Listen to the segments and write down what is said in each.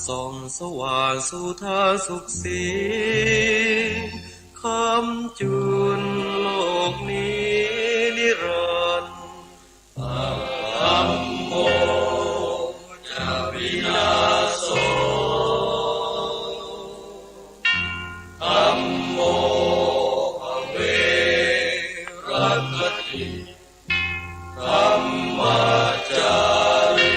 ส่องสว่างสู่ทางสุขสีคำจุนโลกนี้นิรันดร์ธัมโมจะวินาโสธัมโมภเวรัคติธัมมาจาริ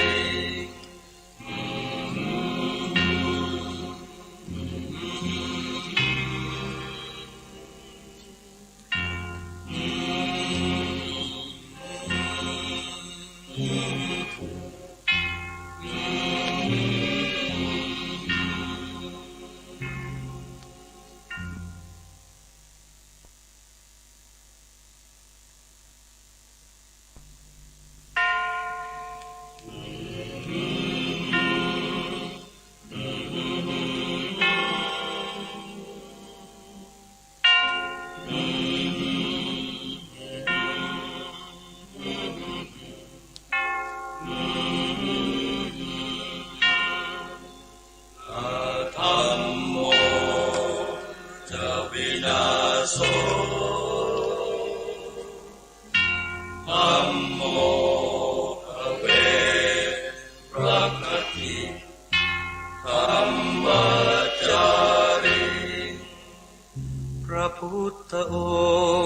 พระพุทธอ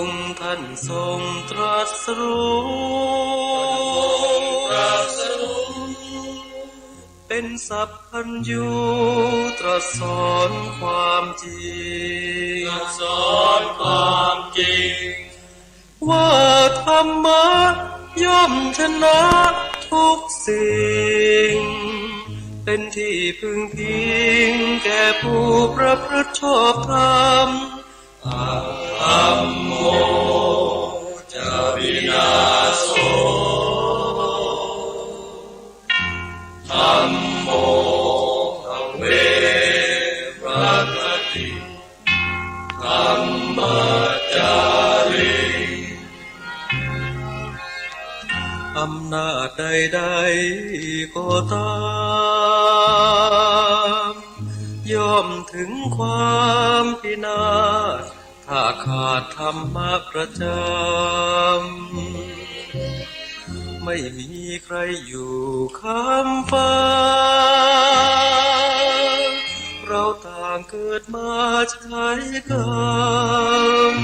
งค์ท่านทรงตรัสรู้เป็นสัพพัญญูตรัสสอนความจริงว่าธรรมะย่อมชนะทุกสิ่งเป็นที่พึ่งพิงแก่ผู้ประพฤติชอบธรรมธัมโมจะวินาโสธัมโมภเวรัคติธัมมาจาริอำนาจใดๆก็ตามย่อมถึงความพินาศถ้าขาดธรรมะประจำไม่มีใครอยู่ค้ำฟ้าเราต่างเกิดมาใช้กรรม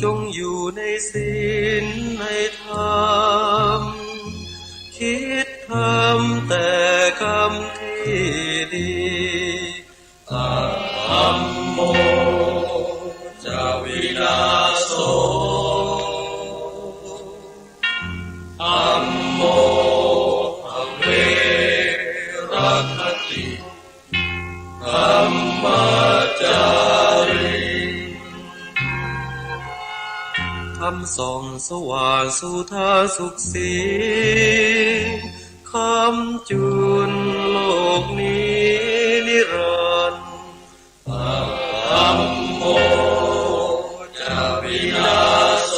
จงอยู่ในศีลในธรรมคิดทำแต่กรรมที่ดีธัมโมจะวินาโสธัมโมภเวรัคติธัมมาจาริธรรมส่องสว่างสู่ทางสุขสีคำจุนโลกนี้นิรันดร์ธัมโมจะวินาโส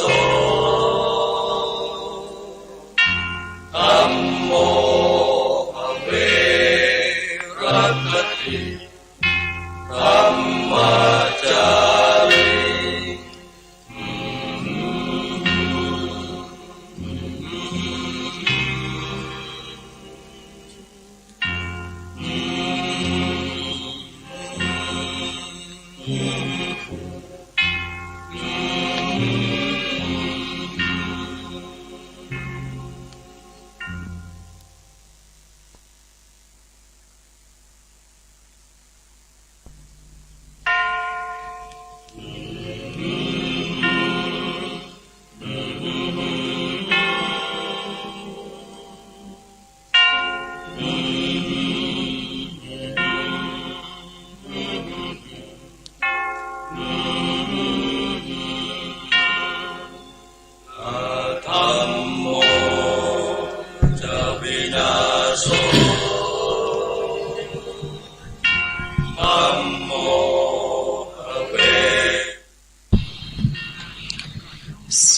ธัมโมภเวรัคติธัมมาจาริ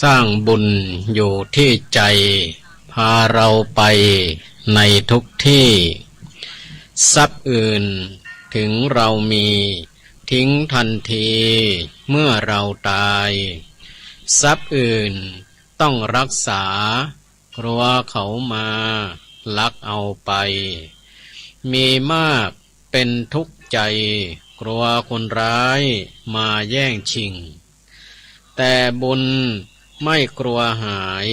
สร้างบุญอยู่ที่ใจพาเราไปในทุกที่ ทรัพย์อื่นถึงเรามีทิ้งทันทีเมื่อเราตายทรัพย์อื่นต้องรักษากลัวเขามาลักเอาไปมีมากเป็นทุกข์ใจกลัวคนร้ายมาแย่งชิงแต่บุญไม่กลัวหาย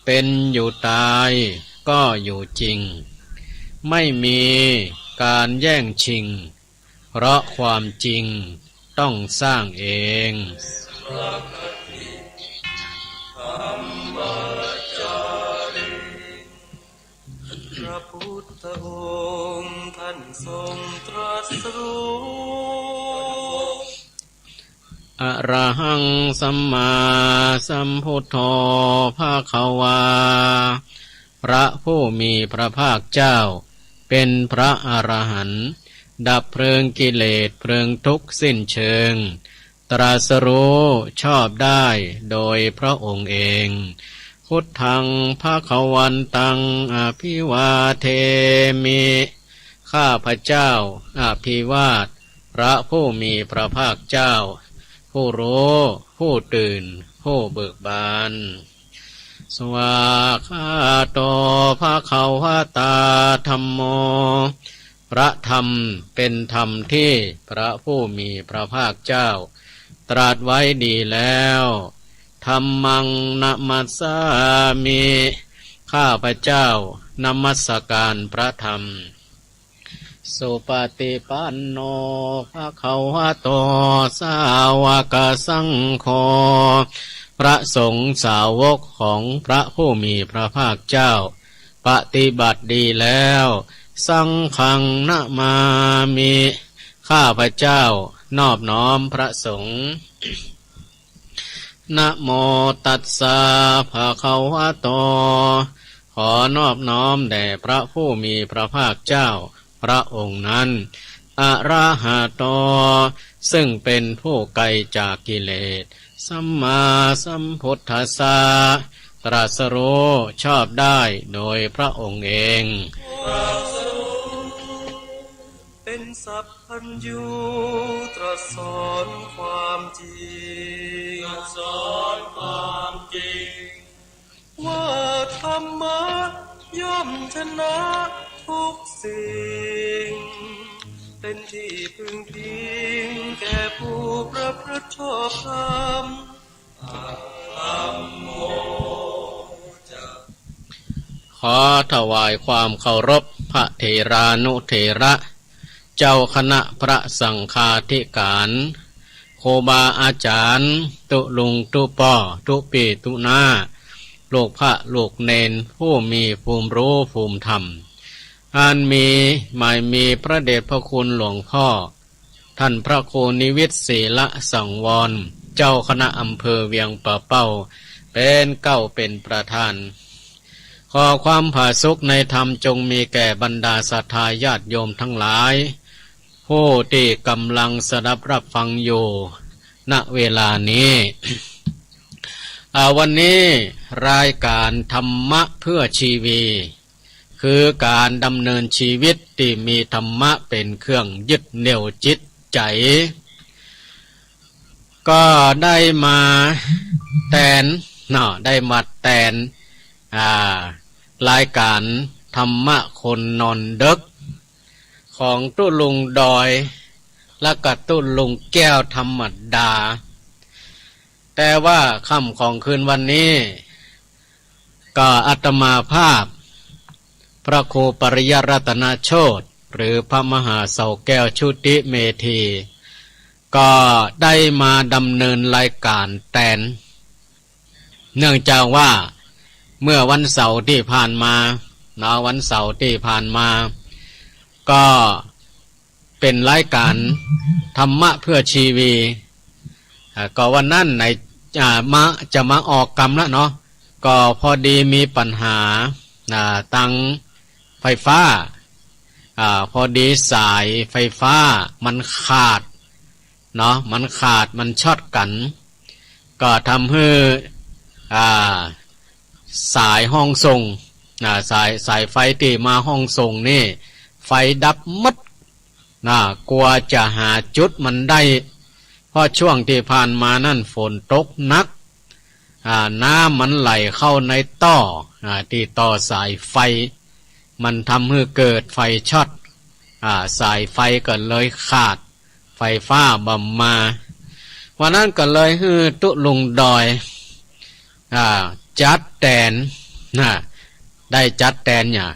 เป็นอยู่ตายก็อยู่จริงไม่มีการแย่งชิงเพราะความจริงต้องสร้างเองพระพุทธองค์ท่านทรงตรัสรู้อะระหังสัมมาสัมพุทโธภควาพระผู้มีพระภาคเจ้าเป็นพระอรหันต์ดับเพลิงกิเลสเพลิงทุกข์สิ้นเชิงตรัสรู้ชอบได้โดยพระองค์เองพุทธังภควันตังอภิวาเทมิข้าพเจ้าอภิวาทพระผู้มีพระภาคเจ้าผู้รู้ผู้ตื่นผู้เบิกบานสวากขาโตภควตาธัมโมพระธรรมเป็นธรรมที่พระผู้มีพระภาคเจ้าตรัสไว้ดีแล้วธัมมังนะมัสสามิข้าพเจ้านมัสการพระธรรมสุปฏิปันโนภควโตสาวกสังโฆพระสงฆ์สาวกของพระผู้มีพระภาคเจ้าปฏิบัติดีแล้วสังฆังนะมามิข้าพเจ้านอบน้อมพระสงฆ์นะโมตัสสะภะคะวะโตขอนอบน้อมแด่พระผู้มีพระภาคเจ้าพระองค์นั้นอะระหะโตซึ่งเป็นผู้ไกลจากกิเลสสัมมาสัมพุทธัสสะตรัสรู้ชอบได้โดยพระองค์เองเป็นสัพพัญญูตรัสสอนความจริงสอนความจริงว่าธรรมะย่อมชนะทุกสิ่งเป็นที่พึงพิงแก่ผู้ประพฤติชอบธรรมธัมโมขอถวายความเคารพพระเถรานุเถระเจ้าคณะพระสังฆาธิการครูบาอาจารย์ตุลุงตุป่อตุปีตุนาลูกพระลูกเนนผู้มีภูมิรู้ภูมิธรรมอันมีหมายมีพระเดชพระคุณหลวงพ่อท่านพระครูนิวิตศีลสังวรเจ้าคณะอำเภอเวียงป่าเป้าเป็นเก้าเป็นประธานขอความผาสุกในธรรมจงมีแก่บรรดาศรัทธาญาติโยมทั้งหลายผู้ที่กำลังสดับรับฟังอยู่ณเวลานี้ วันนี้รายการธรรมะเพื่อชีวีคือการดำเนินชีวิตที่มีธรรมะเป็นเครื่องยึดเหนี่ยวจิตใจก็ได้มาได้มาแตนรายการธรรมะคนนอนดึกของตุ้ลุงดอยและก็ตุ้ลุงแก้วธรรมดาแต่ว่าค่ำของคืนวันนี้ก็อาตมาภาพพระครูปริยรัตนโชติหรือพระมหาเสาแก้วชุติเมธีก็ได้มาดำเนินรายการแตนเนื่องจากว่าเมื่อวันเสาร์ที่ผ่านมาวันเสาร์ที่ผ่านมาก็เป็นรายการธรรมะเพื่อชีวีก็วันนั้นในจะมาออกกรรมแล้วเนาะก็พอดีมีปัญหาตังไฟฟ้าพอดีสายไฟฟ้ามันขาดเนาะมันช็อตกันก็ทำให้สายห้องส่งสายไฟที่มาห้องส่งนี่ ไฟดับมัดกลัวจะหาจุดมันได้เพราะช่วงที่ผ่านมานั่นฝนตกหนักน้ำมันไหลเข้าในต่อที่ต่อสายไฟมันทำให้เกิดไฟช็อตสายไฟก็เลยขาดไฟฟ้าบ่มาวันนั้นก็เลยฮือตุลุงดอยจัดแตนได้จัดแตนเนี่ย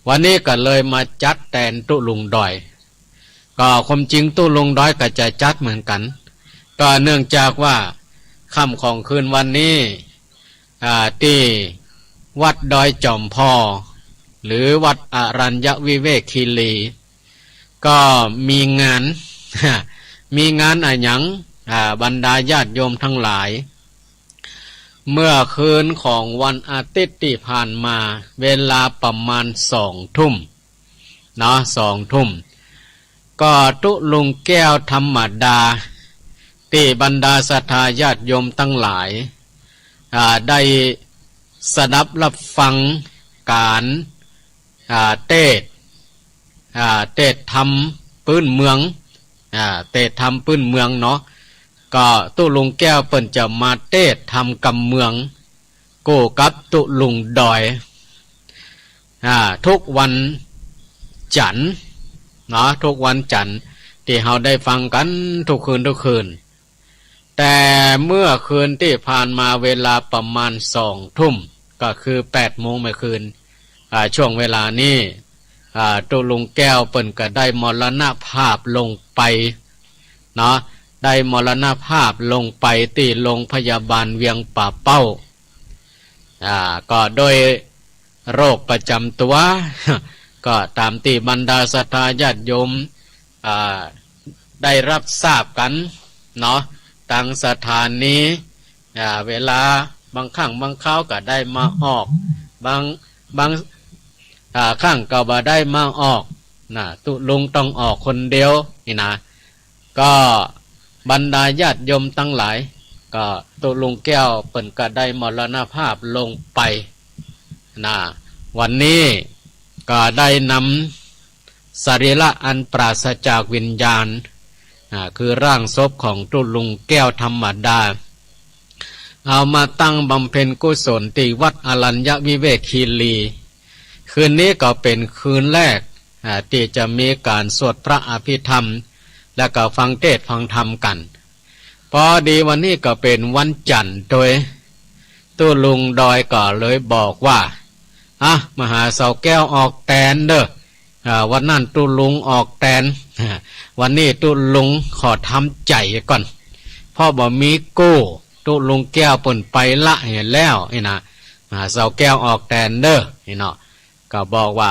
วันนี้ก็เลยมาจัดแตนตุลุงดอยก็ความจริงตุลุงดอยก็จะจัดเหมือนกันก็เนื่องจากว่าค่ำของคืนวันนี้ที่วัดดอยจอมพอหรือวัดอรัญญวิเวกคีรีก็มีงาน มีงานอะไรหยังบรรดาญาติโยมทั้งหลายเมื่อคืนของวันอาทิตย์ที่ผ่านมาเวลาประมาณ2 ทุ่ม2 ทุ่มก็ตุลุงแก้วธรรมดาที่บรรดาศรัทธาญาติโยมทั้งหลายได้สดับรับฟังการเทศธรรมพื้นเมืองเทศธรรมพื้นเมืองเนาะก็ตุลุงแก้วเปิ้นจะมาเทศธรรมกำเมืองโกกับตุลุงดอยทุกวันจันทร์เนาะทุกวันจันทร์ที่เราได้ฟังกันทุกคืนแต่เมื่อคืนที่ผ่านมาเวลาประมาณ2 ทุ่มก็คือ8 โมงเมื่อคืนช่วงเวลานี้ตุลุงแก้วเปิ้นก็ได้มรณภาพลงไปเนาะได้มรณภาพลงไปที่โรงพยาบาลเวียงป่าเป้าก็โดยโรคประจำตัว ก็ตามที่บรรดาศรัทธาญาติโยมได้รับทราบกันเนาะทางสถานนี้เวลาบางครั้งบางคราวก็ได้มาออกบางครั้งก็บ่ได้มาออกตุลุงต้องออกคนเดียวนี่นะก็บรรดาญาติโยมทั้งหลายก็ตุลุงแก้วเปิ้นก็ได้มรณภาพลงไปวันนี้ก็ได้นำสรีระอันปราศจากวิญญาณคือร่างศพของตุลุงแก้วธรรมดาเอามาตั้งบำเพ็ญกุศลที่วัดอรัญญวิเวกคีรีคืนนี้ก็เป็นคืนแรกที่จะมีการสวดพระอภิธรรมและก็ฟังเทศน์ฟังธรรมกันพอดีวันนี้ก็เป็นวันจันทร์โดยตุลุงดอยก็เลยบอกว่ามหาเสาแก้วออกแตนเด้อวันนั้นตุลุงออกแตนวันนี้ตุลุงขอทำใจก่อนพ่อบ่มีกู้ตุลุงแก้วเปิ่นไปละเห็นแล้วนะมหาเสาแก้วออกแตนเด้อเนาะก็บอกว่า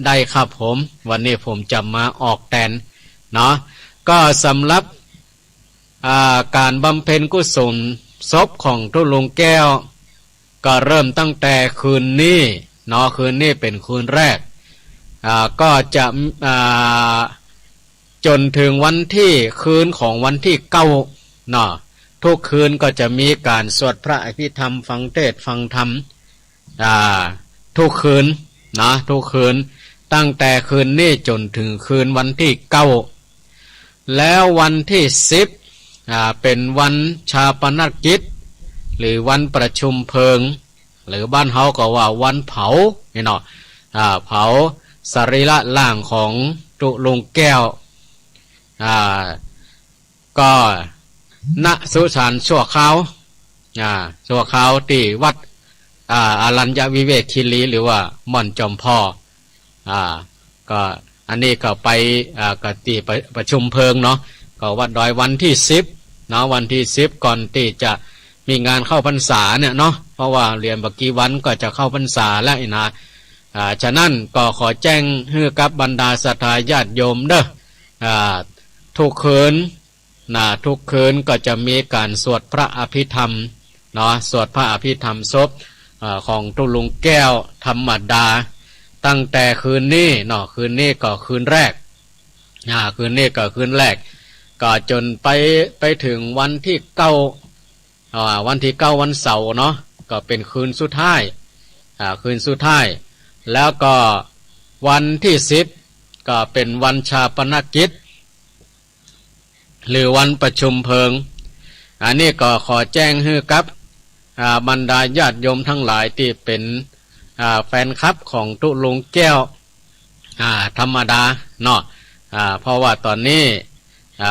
ได้ครับผมวันนี้ผมจะมาออกแตนเนาะก็สำหรับการบำเพ็ญกุศลศพของตุลุงแก้วก็เริ่มตั้งแต่คืนนี้เนาะคืนนี้เป็นคืนแรกก็จะจนถึงวันที่คืนของวันที่9เนาะทุกคืนก็จะมีการสวดพระอภิธรรมฟังเทศน์ฟังธรรมทุกคืนนะทุกคืนตั้งแต่คืนนี้จนถึงคืนวันที่9แล้ววันที่10เป็นวันชาปนกิจหรือวันประชุมเพลิงหรือบ้านเฮาก็ว่าวันเผาเนาะเผาสรีระร่างของตุลุงแก้วก็ณสุสานชั่วคราวชั่วคราวที่วัดอรัญญวิเวกคีรีหรือว่าม่อนจอมพ่อก็อันนี้ก็ไปก็ที่ประชุมเพลิงเนาะก็วัดดอยวันที่10เนาะวันที่10ก่อนที่จะมีงานเข้าพรรษาเนี่ยเนาะเพราะว่าเรียนบักกี่วันก็จะเข้าพรรษาแล้วนะฉะนั้นก็ขอแจ้งให้กับบรรดาศรัทธาญาติโยมเด้อทุกคืนทุกคืนก็จะมีการสวดพระอภิธรรมเนาะสวดพระอภิธรรมศพของตุลุงแก้วธรรมดาตั้งแต่คืนนี้เนาะคืนนี้ก็คืนแรกคืนนี้ก็คืนแรกก็จนไปถึงวันที่9วันที่9วันเสาร์เนาะก็เป็นคืนสุดท้ายคืนสุดท้ายแล้วก็วันที่10 ก็เป็นวันชาปนกิจหรือวันประชุมเพลิงอันนี้ก็ขอแจ้งให้กับบรรดาญาติโยมทั้งหลายที่เป็นแฟนคลับของตุลุงแก้วธรรมดาเนาะเพราะว่าตอนนี้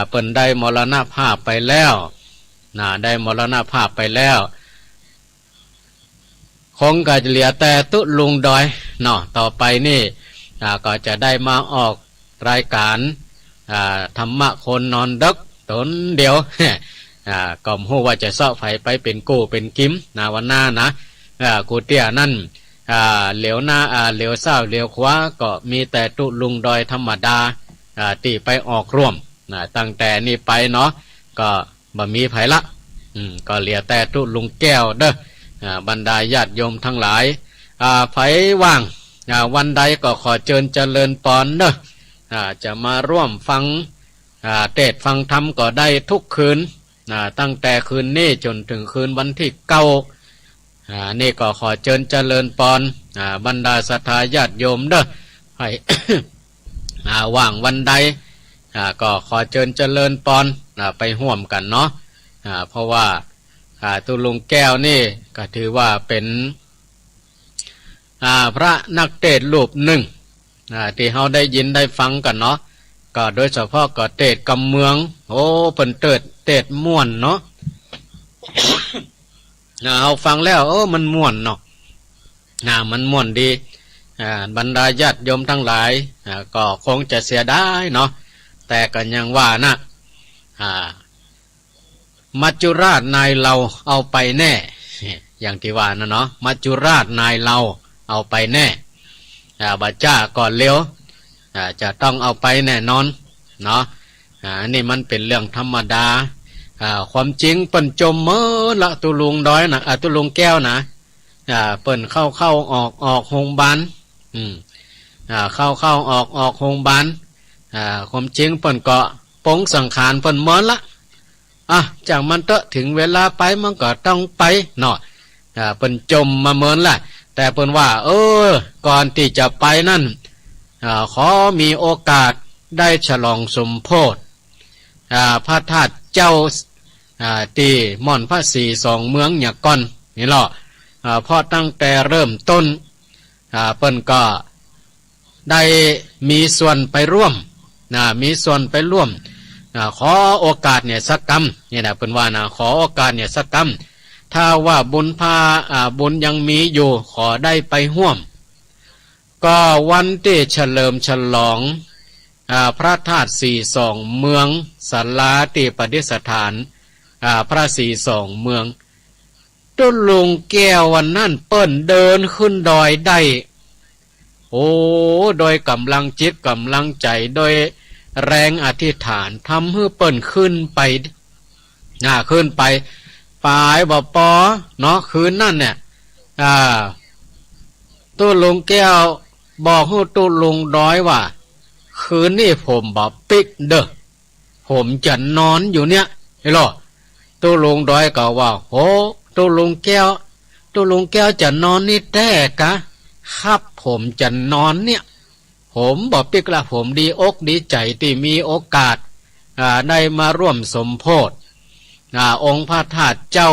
เปิ่นได้มรณภาพไปแล้วได้มรณภาพไปแล้วคงก็จะเหลือแต่ตุลุงดอยเนาะต่อไปนี่ก็จะได้มาออกรายการธรรมะคนนอนดึกตนเดียวก็ไม่รู้ว่าจะเสาะไฟไปเป็นกู้เป็นกิมวันหน้านะกูเตี้ยนั่นเหลียวหน้าเหลียวเศร้าเหลียวขวาก็มีแต่ตุลุงดอยธรรมดาตีไปออกร่วมตั้งแต่นี้ไปเนาะก็บ่มีไผละก็เหลือแต่ตุลุงแก้วเด้อบรรดาญาติโยมทั้งหลายไผว่างวันใดก็ขอเชิญเจริญปอนเด้อจะมาร่วมฟังเทศน์ฟังธรรมก็ได้ทุกคืนตั้งแต่คืนนี้จนถึงคืนวันที่9นี่ก็ขอเชิญเจริญปอนบรรดาศรัทธาญาติโยมเด้อให้ ว่างวันใดก็ขอเชิญเจริญปอนไปร่วมกันเนาะเพราะว่าตุลุงแก้วนี่ก็ถือว่าเป็นพระนักเทศน์รูปหนึ่งที่เราได้ยินได้ฟังกันเนาะก็โดยเฉพาะก็เทศน์กำเมืองโอ้เพิ่นเทศน์ม่วนเนาะ เอาฟังแล้วมันม่วนเนาะมันม่วนดีบรรดาญาติโยมทั้งหลายก็คงจะเสียดายเนาะแต่ก็ยังว่านะมัจจุราชนายเราเอาไปแน่อย่างที่ว่านะเนาะมัจจุราชนายเราเอาไปแน่บัจจ้าก่อนเลี้ยวจะต้องเอาไปแน่นอนเนาะนี่มันเป็นเรื่องธรรมดาความจริงเปิ้นจมเมื่อละตุลุงดอยนะตุลุงแก้วนะเปิ้นเข้าออกโรงพยาบาลเข้าออกโรงพยาบาลความจริงเปิ้นก็ปงสังขารเปิ้นเมื่อละจากมันเตอะถึงเวลาไปมันก็ต้องไปเนาะเปิ้นจมมาเมินละแต่เปิ้นว่าก่อนที่จะไปนั่นขอมีโอกาสได้ฉลองสมโภชพระธาตุเจ้าตีม่อนพระศรีสองเมืองหยาก่อนนี่หรอพอตั้งแต่เริ่มต้นเปิ้นก็ได้มีส่วนไปร่วมมีส่วนไปร่วมขอโอกาสเนี่ยสักกรรมนี่นะเปิ้นว่านะขอโอกาสเนี่ยสักกรรมถ้าว่าบุญบุญยังมีอยู่ขอได้ไปร่วมก็วันที่เฉลิมฉลองพระธาตุสีสองเมืองศาลาที่ประดิษฐานพระสีสองเมืองตุลุงแก้ววันนั้นเปิ้นเดินขึ้นดอยได้โดยกำลังจิตกำลังใจโดยแรงอธิษฐานทำให้เปิ้นขึ้นไปขึ้นไปปลายบ่ปอเนาะคืนนั่นเนี่ยตุลุงแก้วบอกให้ตุลุงดอยว่าคืนนี้ผมบอกปิกเด้อผมจะนอนอยู่เนี่ยไอ้หรอตุลุงดอยก็ว่าตุลุงแก้วจะนอนนี่แท้กะครับผมจะนอนเนี่ยผมบอกปิกละผมดีอกดีใจที่มีโอกาสได้มาร่วมสมโภชองค์พระธาตุเจ้า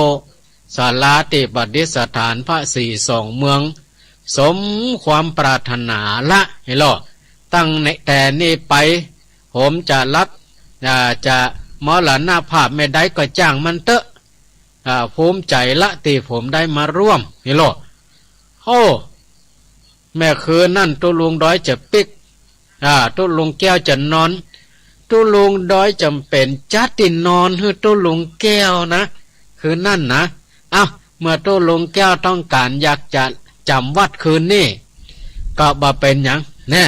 ศาลาติประดิษฐานพระศรีสองเมืองสมความปรารถนาละไอ้หรอตั้งแต่นี้ไปผมจะรับจะมรณภาพไม่ได้ก็จ้างมันเตอะภูมิใจละที่ผมได้มาร่วมนี่หรอแม่คืนนั่นตุลุงดอยจะปิกตุลุงแก้วจะนอนตุลุงดอยจำเป็นจัดตินอนให้ตุลุงแก้วนะคืนนั่นนะเมื่อตุลุงแก้วต้องการอยากจะจำวัดคืนนี้ก็บ่เป็นหยังแน่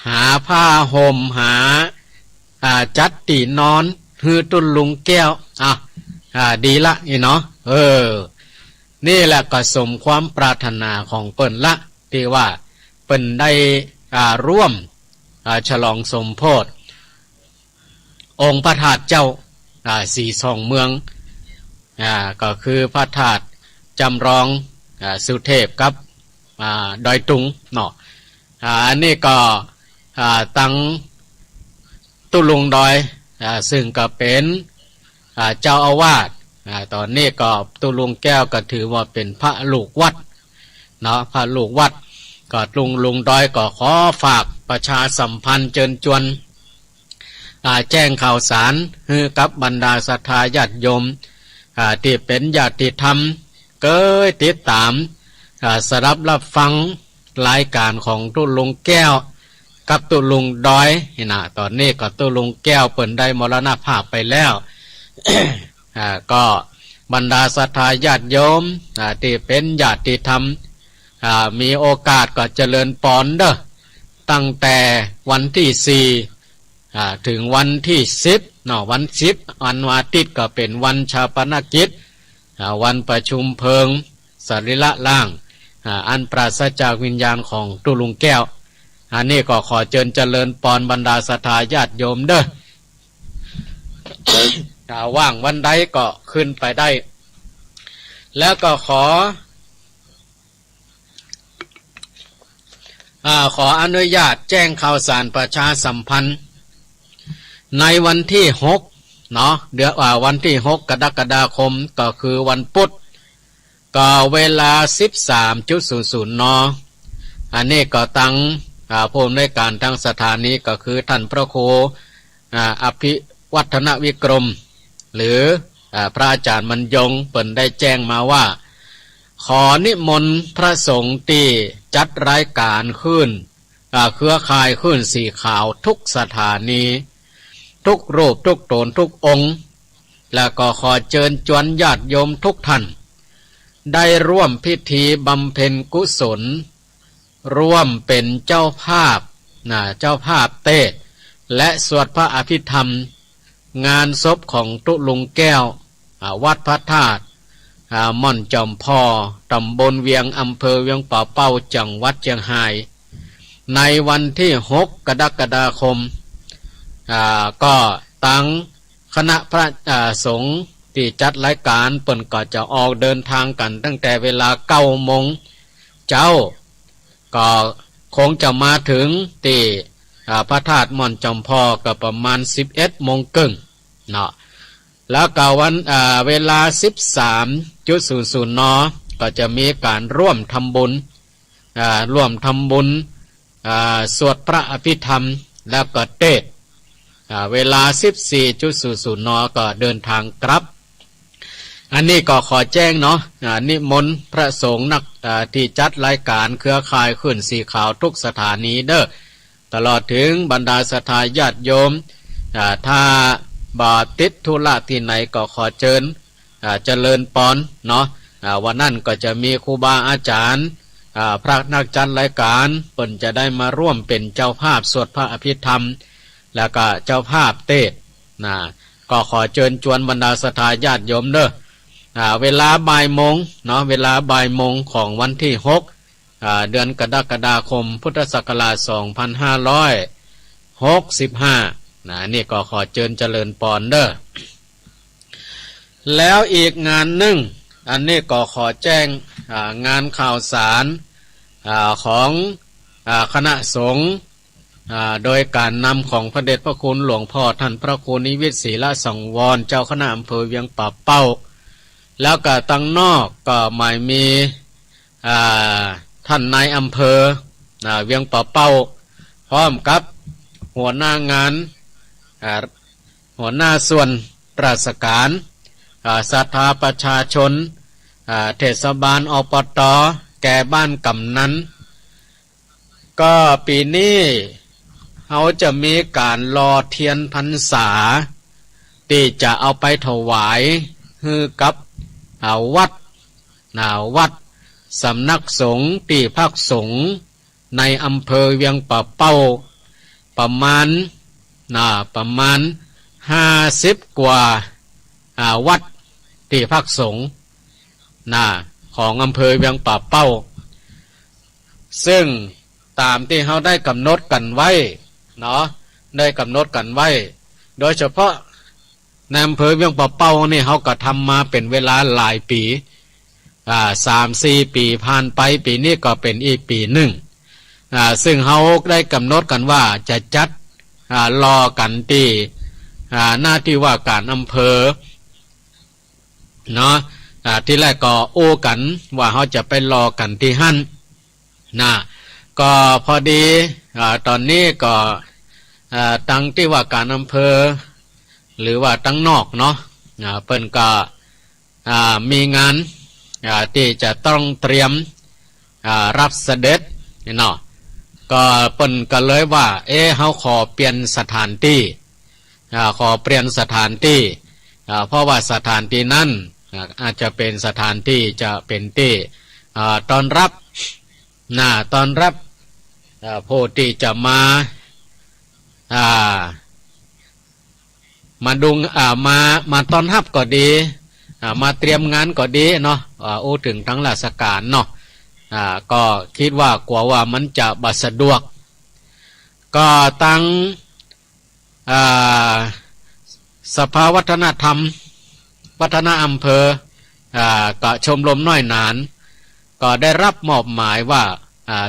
หาผ้าห่มหาจัดตีนอนฮือตุลุงแก้วดีละนี่เนาะนี่แหละก็สมความปรารถนาของเปิ้นละที่ว่าเปิ้นได้ร่วมฉลองสมโภชองค์พระธาตุเจ้าสีสองเมืองก็คือพระธาตุจำลองสุเทพกับดอยตุงเนาะอันนี้ก็ ตังตุลุงดอยซึ่งก็เป็นเจ้าอาวาสตอนนี้ก็ตุลุงแก้วก็ถือว่าเป็นพระลูกวัดเนาะพระลูกวัดก็ลุงดอยก็ขอฝากประชาสัมพันธ์เชิญชวนแจ้งข่าวสารให้กับบรรดาศรัทธาญาติโยมที่เป็นญาติธรรมเกิดติดตามสดับรับฟังรายการของตุลุงแก้วกับตุลุงดอยนะตอนนี้ก็ตุลุงแก้วเปิ่นได้มรณภาพไปแล้ว ก็บรรดาศรัทธาญาติโยมที่เป็นญาติธรรมมีโอกาสก็เจริญปอนเด้อตั้งแต่วันที่4ถึงวันที่10เนาะวัน10วันอาทิตย์ก็เป็นวันชาปนกิจวันประชุมเพลิงสรีระล่างอันปราศจากวิญญาณของตุลุงแก้วอันนี้ก็ขอเจริญปอนบรรดาศรัทธาญาติโยมเด้อ ว่างวันใดก็ขึ้นไปได้แล้วก็ขออนุญาตแจ้งข่าวสารประชาสัมพันธ์ในวันที่6เนาะวันที่6กรกฎาคมก็คือวันพุธก็เวลา 13:00 น.อันนี้ก็ตั้งผู้อำนวยการทางสถานีก็คือท่านพระครูอภิวัฒนวิกรมหรือพระอาจารย์บรรยงเปิ่นได้แจ้งมาว่าขอนิมนต์พระสงฆ์ที่จัดรายการขึ้นเครือข่ายขึ้นสีขาวทุกสถานีทุกรูปทุกตนทุกองค์แล้วก็ขอเชิญชวนญาติโยมทุกท่านได้ร่วมพิธีบำเพ็ญกุศลร่วมเป็นเจ้าภาพเทศน์และสวดพระอภิธรรมงานศพของตุลุงแก้ววัดพระธาตุม่อนจอมพอตำบลเวียงอำเภอเวียงป่าเป้าจังหวัดเชียงรายในวันที่6กรกฎาคมก็ตั้งคณะพระสงฆ์ที่จัดรายการเปิ่นก็จะออกเดินทางกันตั้งแต่เวลา9 โมงเจ้าก็คงจะมาถึงที่พระธาตุม่อนจอมพอก็ประมาณ 11 โมงครึ่งเนาะแล้วก็วันเวลา 13:00 น.ก็จะมีการร่วมทำบุญสวดพระอภิธรรมแล้วก็เทศน์เวลา 14:00 น.ก็เดินทางกลับอันนี้ก็ขอแจ้งเนาะนิมนต์พระสงฆ์ที่จัดรายการเครือข่ายขึ้นสีขาวทุกสถานีเด้อตลอดถึงบรรดาศรัทธาญาติโยมถ้าบ่ติดธุระที่ไหนก็ขอเชิญเจริญปอนเนาะวันนั้นก็จะมีครูบาอาจารย์พระนักจัดรายการเพิ่นจะได้มาร่วมเป็นเจ้าภาพสวดพระอภิธรรมแล้วก็เจ้าภาพเทศน์ก็ขอเชิญชวนบรรดาศรัทธาญาติโยมเด้อเวลาบ่ายโมงเนาะเวลาบ่ายโมงของวันที่6เดือนกรกฎาคมพุทธศักราช 2565นี่ก็ขอเชิญเจริญปอนเด้อแล้วอีกงานหนึ่งอันนี้ก็ขอแจ้งงานข่าวสารของคณะสงฆ์โดยการนำของพระเดชพระคุณหลวงพ่อท่านพระครูนิวิตศรีละสังวรเจ้าคณะอำเภอเวียงป่าเป้าแล้วก็ตั้งนอกก็หมายมีท่านนายอำเภอเวียงป่าเป้าพร้อมกับหัวหน้างานหัวหน้าส่วนราชการศรัทธาประชาชนเทศบาลอบต.แก่บ้านกำนันก็ปีนี้เขาจะมีการรอเทียนพรรษาที่จะเอาไปถวายให้กับวัดสำนักสงฆ์ที่พักสงฆ์ในอำเภอเวียงป่าเป้าประมาณ50 กว่าวัดที่พักสงฆ์ของอำเภอเวียงป่าเป้าซึ่งตามที่เขาได้กำหนดกันไว้เนาะได้กำหนดกันไว้โดยเฉพาะในอำเภอเวียงป่าเป้านี่เขาก็ทำมาเป็นเวลาหลายปี3-4 ปีผ่านไปปีนี้ก็เป็นอีกปีหนึ่ง ซึ่งเขาได้กำหนดกันว่าจะจัดรอกันที่หน้าที่ว่าการอำเภอเนาะที่แรกก็โอ้กันว่าเขาจะไปรอกันที่หั่นนะก็พอดีตอนนี้ก็ตั้งที่ว่าการอำเภอหรือว่าตั้งนอกเนาะเปิ้นก็มีงานที่จะต้องเตรียมรับเสด็จเนาะก็เปิ้นก็เลยว่าเขาขอเปลี่ยนสถานที่ขอเปลี่ยนสถานที่เพราะว่าสถานที่นั้นอาจจะเป็นสถานที่จะเป็นที่ตอนรับตอนรับผู้ที่จะมาดุงมาต้อนรับก็ดีมาเตรียมงานก็ดีเนาะถึงทั้งราชการเนาะก็คิดว่ากลัวว่ามันจะบัสะดวกก็ตั้งสภาวัฒนธรรมวัฒนอำเภอก็ชมรมน้อยหนานก็ได้รับมอบหมายว่า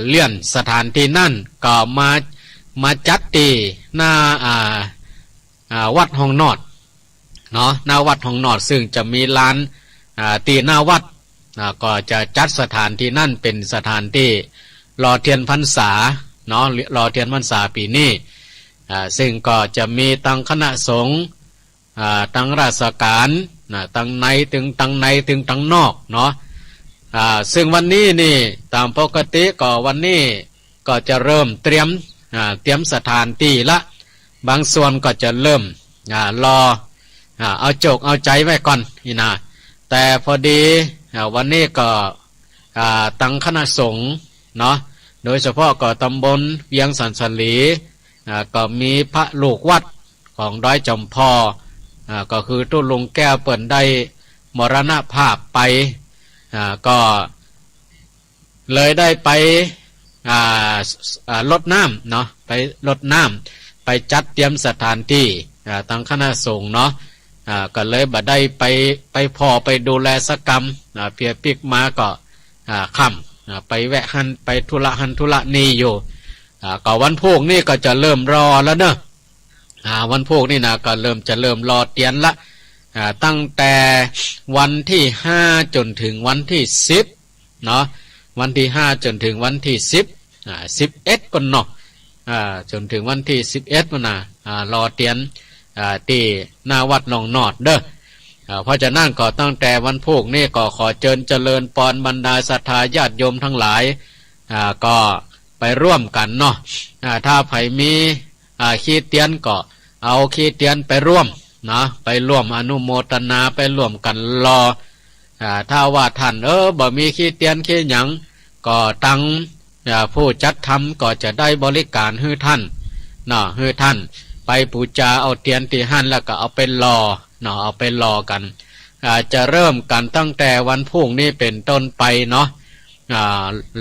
เลื่อนสถานที่นั่นก็มาจัดที่หน้าวัดห้องนอดเนาะหน้าวัดห้องนอดซึ่งจะมีลานตีหน้าวัดก็จะจัดสถานที่นั่นเป็นสถานที่รอเทียนพรรษาเนาะรอเทียนพรรษาปีนี้ซึ่งก็จะมีตั้งคณะสงฆ์ตั้งราชการตั้งในถึงตั้งนอกเนาะซึ่งวันนี้นี่ตามปกติก็วันนี้ก็จะเริ่มเตรียมสถานที่ละบางส่วนก็จะเริ่มรอเอาจกเอาใจไว้ก่อนนี่นะแต่พอดีวันนี้ก็ตั้งคณะสงฆ์เนาะโดยเฉพาะก็ตำบลเวียงสันสลีก็มีพระลูกวัดของดอยจอมพอก็คือตุ้ลุงแก้วเปิ่นได้มรณภาพไปก็เลยได้ไปรดน้ำเนาะไปรดน้ำไปจัดเตรียมสถานที่ตั้งคณะสงฆ์เนาะก็เลยบ่ได้ไปพอไปดูแลสกรรมเพียปิกมาก็ค่ำไปแวะหันไปธุระนี่อยู่ก็วันพวกนี่ก็จะเริ่มรอแล้วเนอะวันพวกนี่นะก็เริ่มรอเตียนละตั้งแต่วันที่5จนถึงวันที่10เนาะวันที่5จนถึงวันที่11ปุ่นเนาะจนถึงวันที่11ปุ่นรอเตียนที่หน้าวัดหนองนอดเด้อเพราะฉะนั้นก็ตั้งแต่วันพวกนี่ก็ขอเจริญปอนบรรดาศรัทธาญาติโยมทั้งหลายก็ไปร่วมกันเนาะถ้าใครมีขี้เตียนก็เอาขี้เตียนไปร่วมนะไปร่วมอนุโมทนาไปร่วมกันรอถ้าว่าท่านบ่มีขี้เตียนขี้หยังก็ตั้งผู้จัดทำก็จะได้บริการให้ท่านให้ท่านไปปูจาเอาเตียนที่หั่นแล้วก็เอาไปรอเอาไปรอกันจะเริ่มกันตั้งแต่วันพรุ่งนี้เป็นต้นไปเนาะ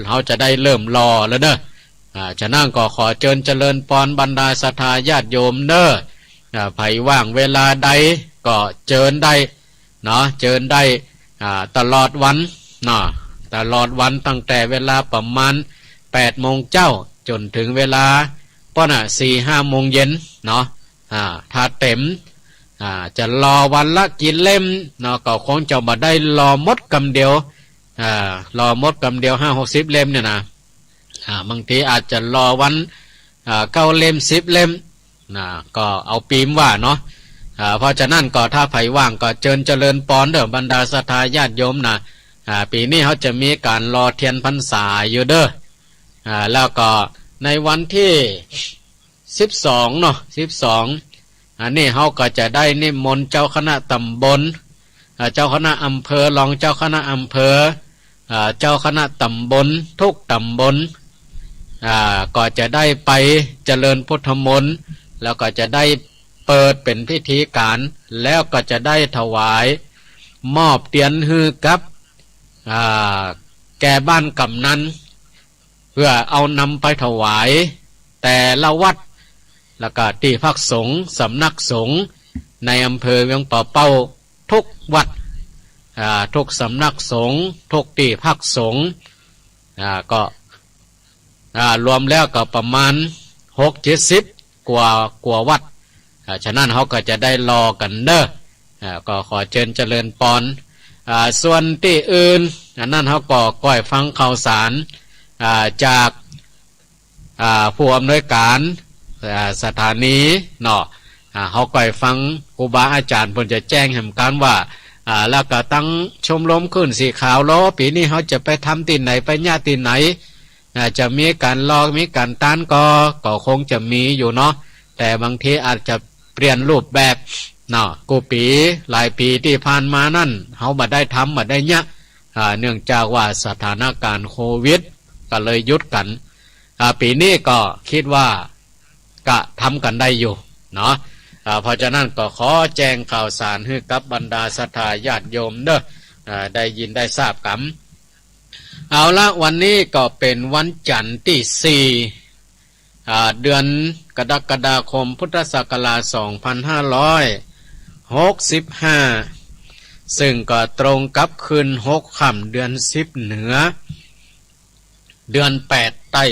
เขาจะได้เริ่มรอแล้วเด้อฉะนั้นก็ขอเจริญปอนบรรดาศรัทธาญาติโยมเด้อไผว่างเวลาใดก็เจิญได้เนาะเจิญได้ตลอดวันตลอดวันตั้งแต่เวลาประมาณ8 โมงเจ้าจนถึงเวลา4-5 โมงเย็นเนาะถ้าเต็มจะรอวันละกี่เล่มเนาะก็คงจะมาได้รอมดกำเดียวรอมดกำเดียว50-60 เล่มเนี่ยนะบางทีอาจจะรอวัน9 เล่ม10 เล่มก็เอาปีมว่าเนาะเพราะฉะนั้นก็ถ้าไผว่างก็เจริญปอนเด้อบรรดาศรัทธาญาติโยมนะปีนี้เขาจะมีการรอเทียนพรรษาอยู่เด้อแล้วก็ในวันที่12เนาะ12อันนี้เขาก็จะได้นิมนต์เจ้าคณะตำบลเจ้าคณะอำเภอรองเจ้าคณะอำเภอเจ้าคณะตำบลทุกตำบลก็จะได้ไปเจริญพุทธมนต์แล้วก็จะได้เปิดเป็นพิธีการแล้วก็จะได้ถวายมอบเตียนฮือกับแก่บ้านกำนันเพื่อเอานำไปถวายแต่ละวัดแล้วก็ที่พักสงฆ์สำนักสงฆ์ในอำเภอเวียงป่าเป้าทุกวัดทุกสำนักสงฆ์ทุกที่พักสงฆ์ก็ รวมแล้วก็ประมาณ6-70กว่าวัดฉะนั้นเขาก็จะได้รอกันเด้อก็ขอเชิญเจริญปอนส่วนที่อื่นอันนั้นเขาก็ก้อยฟังข่าวสารจากผู้อำนวยการสถานีเนาะเขาก้อยฟังครูบาอาจารย์เพิ่นจะแจ้งให้กันว่าแล้วก็ตั้งชมรมขึ้นสีขาวล้อปีนี้เขาจะไปทำที่ไหนไปญาติไหนจะมีการลอกมีการต้านก็คงจะมีอยู่เนาะแต่บางทีอาจจะเปลี่ยนรูปแบบเนาะกูปีหลายปีที่ผ่านมานั่นเขาบ่ได้ทำบ่ได้เนี่ยเนื่องจากว่าสถานการณ์โควิดก็เลยหยุดกันปีนี้ก็คิดว่าก็ทำกันได้อยู่เนาะเพราะฉะนั้นก็ขอแจ้งข่าวสารให้กับบรรดาศรัทธาญาติโยมเด้อได้ยินได้ทราบกันเอาละวันนี้ก็เป็นวันจันทร์ที่4เดือนกรกฎาคมพุทธศักราช2565ซึ่งก็ตรงกับคืน6ค่ำเดือน10เหนือเดือน8ใต้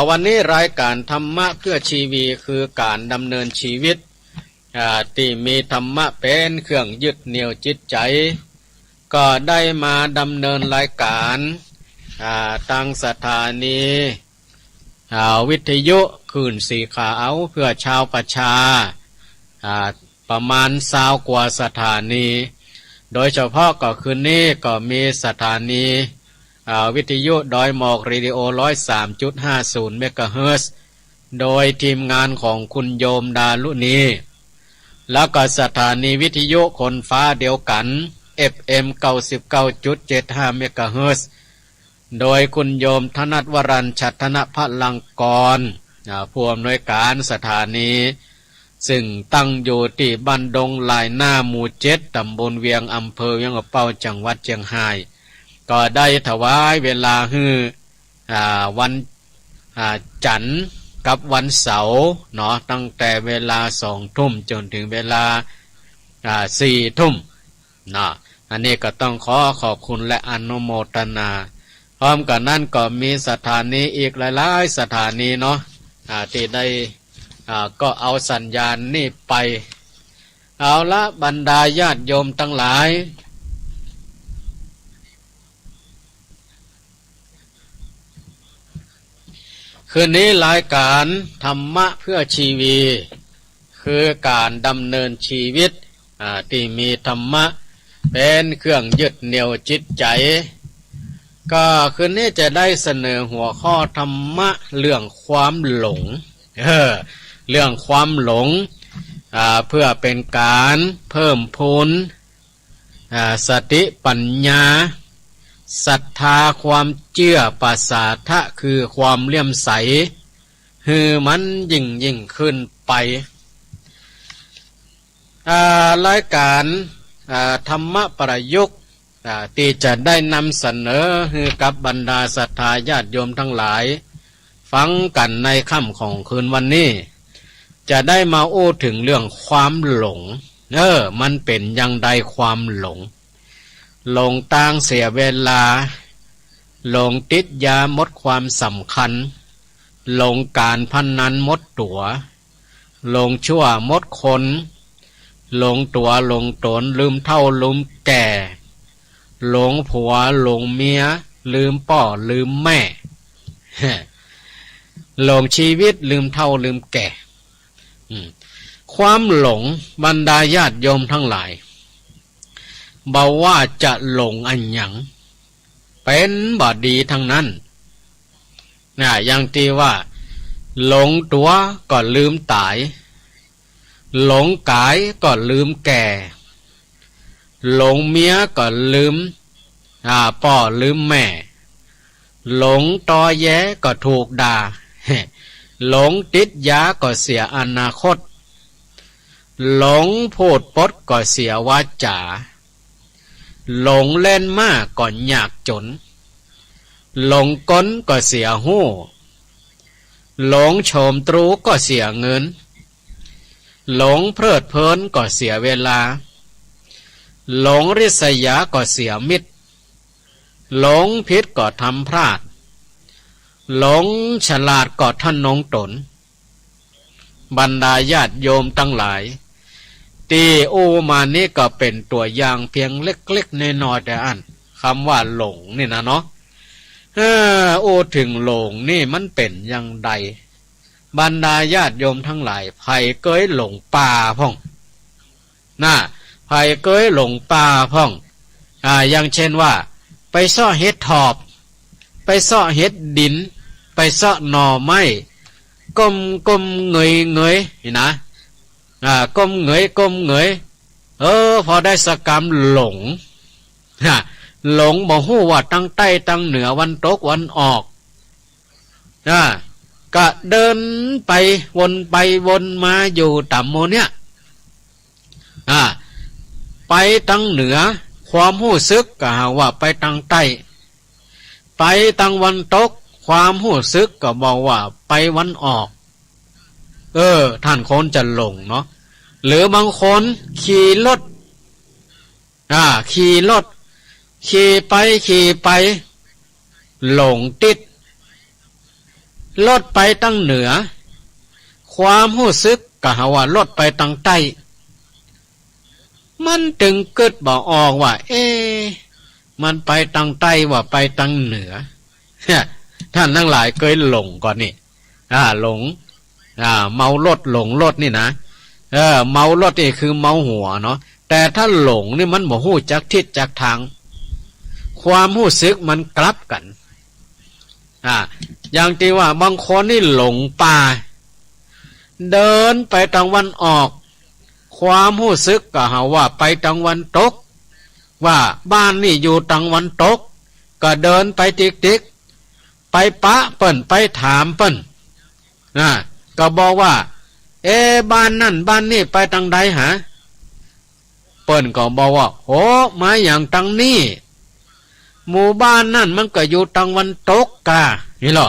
วันนี้รายการธรรมะเพื่อชีวีคือการดำเนินชีวิตที่มีธรรมะเป็นเครื่องยึดเหนี่ยวจิตใจก็ได้มาดำเนินรายการตั้งสถานีวิทยุคลื่นสีขาวเพื่อชาวประชาประมาณ20 กว่าสถานีโดยเฉพาะก็คืนนี้ก็มีสถานีวิทยุดอยหมอกเรดิโอ 103.50 เมกะเฮิรตซ์โดยทีมงานของคุณโยมดารุณีแล้วก็สถานีวิทยุคนฟ้าเดียวกัน FM 99.75 เมกะเฮิรตซ์โดยคุณโยมธนัทวรัญชัตนพลังกรผู้อำนวยการสถานีซึ่งตั้งอยู่ที่บ้านดงลายหน้าหมู่7ตำบลเวียงอำเภอเวียงอำเปาจังหวัดเชียงรายก็ได้ถวายเวลาให้วันจันทร์กับวันเสาร์เนาะตั้งแต่เวลา20 ทุ่มจนถึงเวลา4 ทุ่มเนาะอันนี้ก็ต้องขอบคุณและอนุโมทนาพร้อมกันนั้นก็มีสถานีอีกหลายๆสถานีเนาะที่ได้ก็เอาสัญญาณนี่ไปเอาละบรรดาญาติโยมทั้งหลายคืนนี้รายการธรรมะเพื่อชีวีคือการดำเนินชีวิตที่มีธรรมะเป็นเครื่องยึดเหนี่ยวจิตใจก็คืนนี้จะได้เสนอหัวข้อธรรมะเรื่องความหลงเรื่องความหลงเพื่อเป็นการเพิ่มพูนสติปัญญาศรัทธาความเชื่อปัสสาทะคือความเลี่ยมใสฮือมันยิ่งขึ้นไปรายการธรรมะประยุกต์ที่จะได้นำเสนอให้กับบรรดาศรัทธาญาติโยมทั้งหลายฟังกันในค่ำของคืนวันนี้จะได้มาอู้ถึงเรื่องความหลงมันเป็นอย่างใดความหลงต่างเสียเวลาหลงติดยาหมดความสำคัญหลงการพนันหมดตัวหลงชั่วหมดคนหลงตัวหลงตนลืมเท่าลืมแก่หลงผัวหลงเมียลืมพ่อลืมแม่หลงชีวิตลืมเท่าลืมแก่ความหลงบรรดาญาติโยมทั้งหลายบ่ว่าจะหลงอันหยังเป็นบ่ดีทั้งนั้นอย่างที่ว่าหลงตัวก็ลืมตายหลงกายก็ลืมแก่หลงเมียก็ลืมพ่อลืมแม่หลงตอแย้ก็ถูกด่าหลงติดยาก็เสียอนาคตหลงพูดปดก็เสียวาจาหลงเล่นมากก็ยากจนหลงก้นก็เสียหู้หลงโฉมตรูก็เสียเงินหลงเพลิดเพลินก็เสียเวลาหลงริษยาก็เสียมิตร หลงผิดก็ทำพลาดหลงฉลาดก็ท่านนงตนบรรดาญาติโยมทั้งหลายตีโอมานี่ก็เป็นตัวอย่างเพียงเล็กๆน้อยๆแต่อันคำว่าหลงนี่นะเนาะโอถึงหลงนี่มันเป็นอย่างใดบรรดาญาติโยมทั้งหลายไผเกยหลงป่าพ่องไผเกยหลงป่าพ่องอย่างเช่นว่าไปซ่อเห็ดถอบไปซ่อเห็ดดินไปซ่อหน่อไม้ก้มเงยนี่นะก้มเงยพอได้สกรรมหลงหลงบ่ฮู้ว่าตั้งใต้ตั้งเหนือวันตกวันออกก็เดินไปวนมาอยู่ต่ำโมเนี่ยไปตั้งเหนือความหู้ซึกก็หาว่าไปตั้งใต้ไปตั้งวันตกความหู้ซึกก็บอกว่าไปวันออกท่านคนจะหลงเนาะหรือบางคนขี่รถขี่ไปหลงติดรถไปตั้งเหนือความหู้ซึกก็หาว่ารถไปตั้งใต้มันถึงเกิดบอกออกว่ามันไปตั้งใต้ว่าไปตั้งเหนือท่านทั้งหลายเคยหลงก่อนนี่หลงเมารถหลงรถนี่นะเมารถนี่คือเมาหัวเนาะแต่ถ้าหลงนี่มันบ่ฮู้จักทิศจักทางความรู้สึกมันกลับกันอย่างที่ว่าบางคนนี่หลงป่าเดินไปทางวันออกความรู้สึกก็หาว่าไปทางวันตกว่าบ้านนี่อยู่ทางวันตกก็เดินไปติ๊กไปปะเปิ้นไปถามเปิ้นก็บอกว่าบ้านนั่นบ้านนี่ไปทางใดหาเปิ้นก็บอกว่าโหมาอย่างทางนี้หมู่บ้านนั่นมันก็อยู่ทางวันตกกะนี่หรอ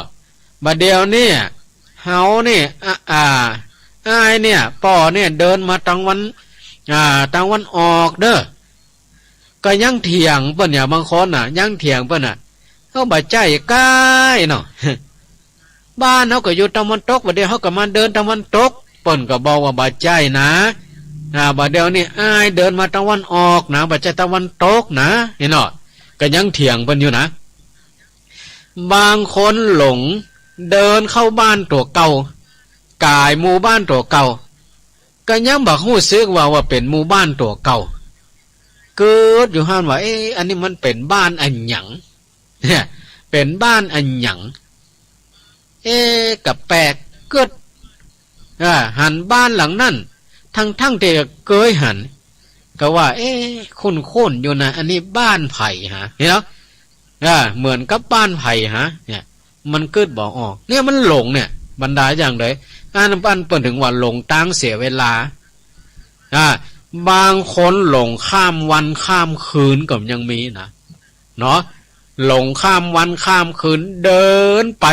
บัดเดียวนี่เฮานี่อ้ายเนี่ยป่อเนี่ยเดินมาทางวันออกเด้อก็ยังเถียงเปิ้นเนี่ยบางคนยังเถียงเปิ้นเขาบ่ใจกายเนาะบ้านเขาก็อยู่ตะวันตกบัดเดียวเขาก็มาเดินตะวันตกเปิ้นก็บอกว่าบ่ใจนะบัดเดียวนี่อ้ายเดินมาตะวันออกนะบ่ใจตะวันตกนะนี่เนาะก็ยังเถียงเปิ้นอยู่นะบางคนหลงเดินเข้าบ้านตัวเก่ากายหมู่บ้านตัวเก่าก็ยังบ่ฮู้สึกว่าเป็นหมู่บ้านตัวเก่าเกิดอยู่ห้านว่าอันนี้มันเป็นบ้านอันหยังเนี่ยเป็นบ้านอันหยังกับแปลกเกิดหันบ้านหลังนั่นทั้งที่เคยหันก็ว่าคุ้นอยู่นะอันนี้บ้านไผ่ฮะเห็นแล้วเหมือนกับบ้านไผ่ฮะเนี่ยมันเกิดบอกออกเนี่ยมันหลงเนี่ยบรรดาอย่างไรอันเปิดถึงว่าหลงตั้งเสียเวลาบางคนหลงข้ามวันข้ามคืนก็ยังมีนะเนาะหลงข้ามวันข้ามคืนเดินไป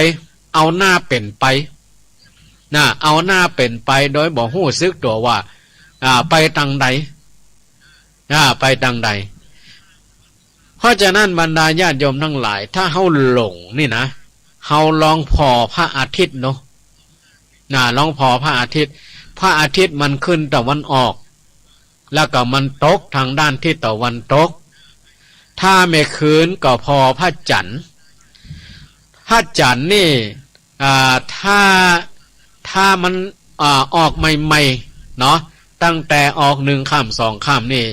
เอาหน้าเป็นไปเอาหน้าเป็นไปโดยบอกหู้ซึกตัวว่าไปทางใดไปทางใดเพราะฉะนั้นบรรดาญาติโยมทั้งหลายถ้าเฮาหลงนี่นะเฮาลองพอพระอาทิตย์เนาะลองพอพระอาทิตย์มันขึ้นตะวันออกแล้วก็มันตกทางด้านทิศตะวันตกถ้าไม่คืนก็พอพระจันทร์นี่ถ้ามันออกใหม่ๆเนาะตั้งแต่ออก1 ค่ำ 2 ค่ำนี่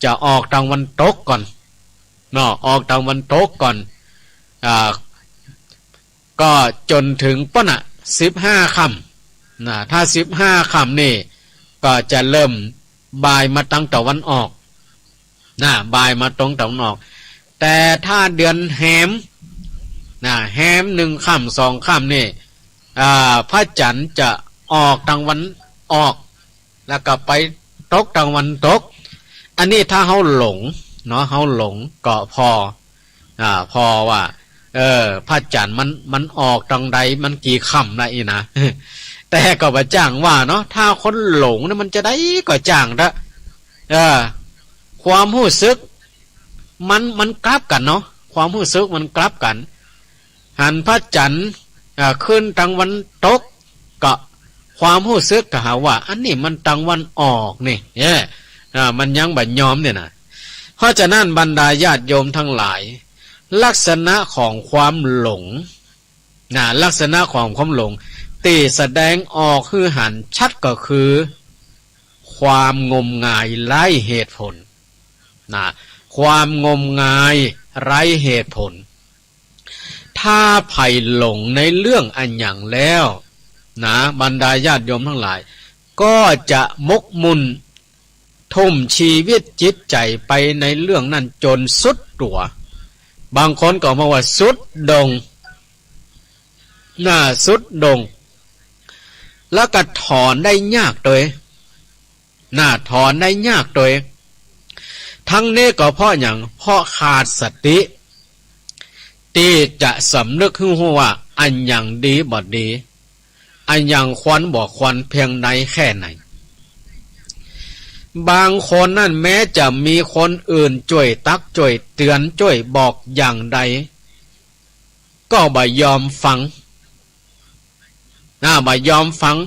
จะออกตะวันตกก่อนเนาะออกตะวันตกก่อนก็จนถึงป่ะน่ะ15 ค่ำถ้า15 ค่ำนี่ก็จะเริ่มบ่ายมาตั้งตะวันออกบ่ายมาตรงตะวันออกแต่ถ้าเดือนแหมแหม1 ค่ำ 2 ค่ำนี่พระจันทร์จะออกตะวันออกแล้วก็ไปตกตะวันตกอันนี้ถ้าเฮาหลงเนาะเฮาหลงก็พอว่าพระจันทร์มันออกตรงใดมันกี่ค่ำนะนะแต่ก็บ่จ้างว่าเนาะถ้าคนหลงเนี่ยมันจะได้ก็จ้างละความรู้สึกมันกลับกันเนาะค ความรู้สึกมันกลับกันหันพระจันทร์ขึ้นตะวันตกก็ความรู้สึกก็หาว่าอันนี้มันตะวันออกนี่มันยังบ่ยอมเนี่ยนะเพราะฉะนั้นบรรดาญาติโยมทั้งหลายลักษณะของความหลงลักษณะของความหลงที่แสดงออกคือหันชัดก็คือความงมงายไร้เหตุผลความงมงายไร้เหตุผลถ้าไผ่หลงในเรื่องอันอย่างแล้วบรรดาญาติโยมทั้งหลายก็จะมกมุ่นทุ่มชีวิตจิตใจไปในเรื่องนั้นจนสุดตัวบางคนก็มาว่าสุดดงสุดดงแล้วก็ถอนได้ยากโดยถอนได้ยากโดยทั้งนี้ก็เพราะอย่างเพราะขาดสติที่จะสำนึกขึ้นว่าอันอย่างดีบ่ดีอันอย่างควรบ่ควรเพียงใดแค่ไหนบางคนนั่นแม้จะมีคนอื่นช่วยตักช่วยเตือนช่วยบอกอย่างใดก็บ่ยอมฟังบ่ยอมฟัง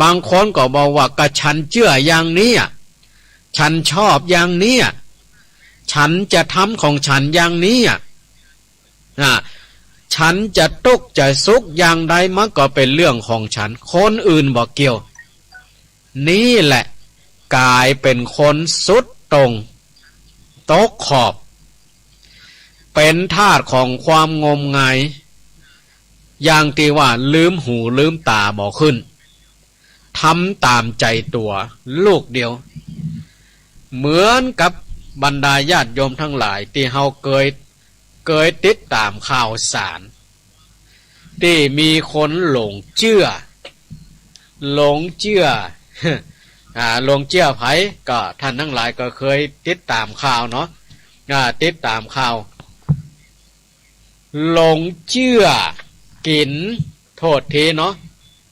บางคนก็บอกว่าก็ฉันเชื่ออย่างนี้ฉันชอบอย่างนี้ฉันจะทำของฉันอย่างนี้ฉันจะทุกข์จะสุขอย่างใดมันก็เป็นเรื่องของฉันคนอื่นบอกเกี่ยวนี่แหละกลายเป็นคนสุดตรงตกขอบเป็นทาสของความงมงายอย่างที่ว่าลืมหูลืมตาบอกขึ้นทำตามใจตัวลูกเดียวเหมือนกับบรรดาญาติโยมทั้งหลายที่เฮาเคยติดตามข่าวสารที่มีคนหลงเชื่อหลงเชื่อไผก็ท่านทั้งหลายก็เคยติดตามข่าวเนาะติดตามข่าวหลงเชื่อกินโทษทีเนาะ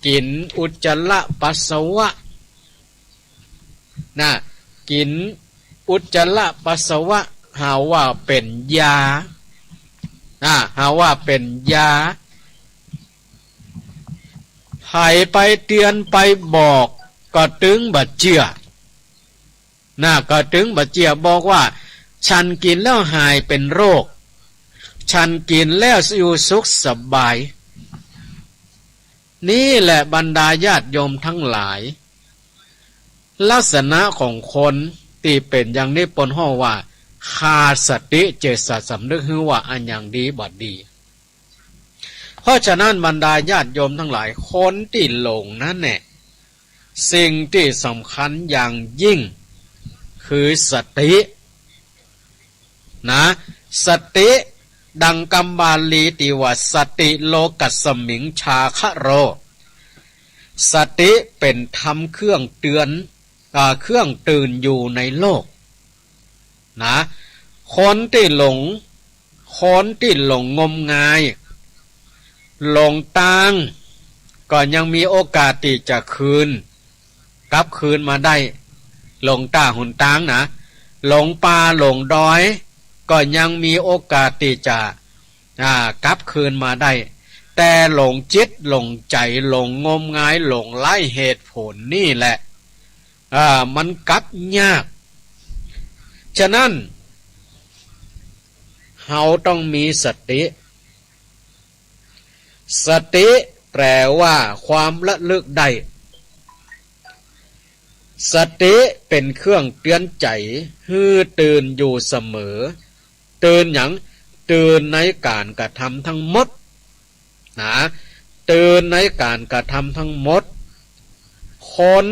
กินอุจจาระปัสสาวะกินอุจจาระปัสสาวะหาว่าเป็นยาหาว่าเป็นยาไผไปเตือนไปบอกก็ตึงบัดเจือก็ตึงบัดเจือบอกว่าฉันกินแล้วหายเป็นโรคฉันกินแล้วอยู่สุขสบายนี่แหละบรรดาญาติโยมทั้งหลายลักษณะของคนที่เป็นอย่างนี้ปนห้อว่าขาดสติเจตสำนึกว่าอันอย่างดีบ่ดีเพราะฉะนั้นบรรดาญาติโยมทั้งหลายคนที่หลงนั่นแหละสิ่งที่สำคัญอย่างยิ่งคือสติสติดังคำบาลีที่ว่าสติโลกัสสมิงชาคะโรสติเป็นธรรมเครื่องเตือนเครื่องตื่นอยู่ในโลกคนที่หลงงมงายหลงตางก็ยังมีโอกาสที่จะกลับคืนมาได้หลงตาหุนตางหลงป่าหลงดอยก็ยังมีโอกาสที่จะกลับคืนมาได้แต่หลงจิตหลงใจหลงงมงายหลงไล่เหตุผลนี่แหละมันกลับยากฉะนั้นเราต้องมีสติแปลว่าความระลึกได้สติเป็นเครื่องเตือนใจให้ตื่นอยู่เสมอตื่นอย่างตื่นในการกระทำทั้งหมดตื่นในการกระทำทั้งหมดคน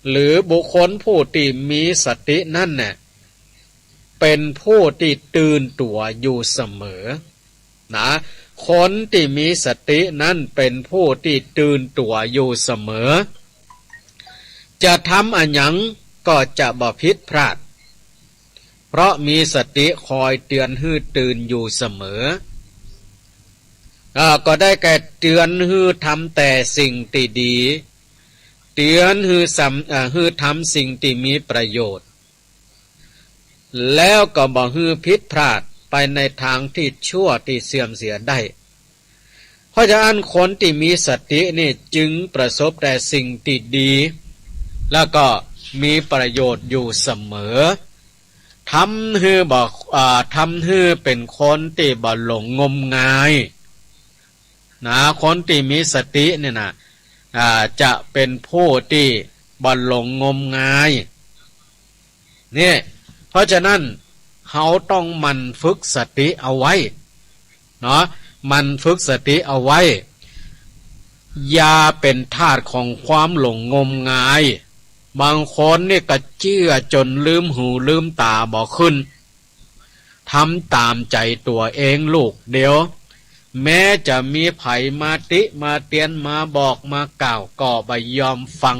หรือบุคคลผู้ที่มีสตินั่นเนี่ยเป็นผู้ที่ตื่นตัวอยู่เสมอคนที่มีสตินั้นเป็นผู้ที่ตื่นตัวอยู่เสมอจะทำอันหยังก็จะบ่ผิดพลาดเพราะมีสติคอยเตือนให้ตื่นอยู่เสมอก็ได้แก่เตือนให้ทำแต่สิ่งที่ดีเตือนให้ทำสิ่งที่มีประโยชน์แล้วก็บ่ให้ผิดพลาดไป ในทางที่ชั่วที่เสื่อมเสียได้เพราะฉะนั้นคนที่มีสตินี่จึงประสบแต่สิ่งที่ดีแล้วก็มีประโยชน์อยู่เสมอทำให้เป็นคนที่บ่หลงงมงายนะคนที่มีสติเนี่ยนะจะเป็นผู้ที่บ่หลงงมงายนี่เพราะฉะนั้นเขาต้องมันฝึกสติเอาไว้เนาะมันฝึกสติเอาไว้อย่าเป็นทาสของความหลงงมงายบางคนนี่ก็เชื่อจนลืมหูลืมตาบ่ขึ้นทำตามใจตัวเองลูกเดี๋ยวแม้จะมีไผมาติมาเตียนมาบอกมากล่าวก็บ่ยอมฟัง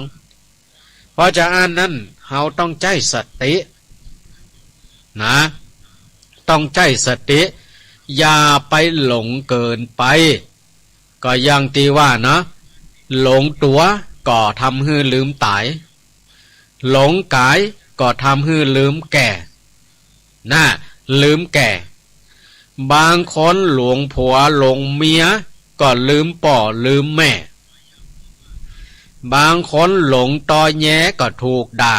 เพราะฉะนั้นเราต้องใจสตินะต้องใจสติอย่าไปหลงเกินไปก็อย่างที่ว่านะหลงตัวก็ทำให้ลืมตายหลงกายก็ทำให้ลืมแก่นะลืมแก่บางคนหลงผัวหลงเมียก็ลืมป่อลืมแม่บางคนหลงตอแยก็ถูกด่า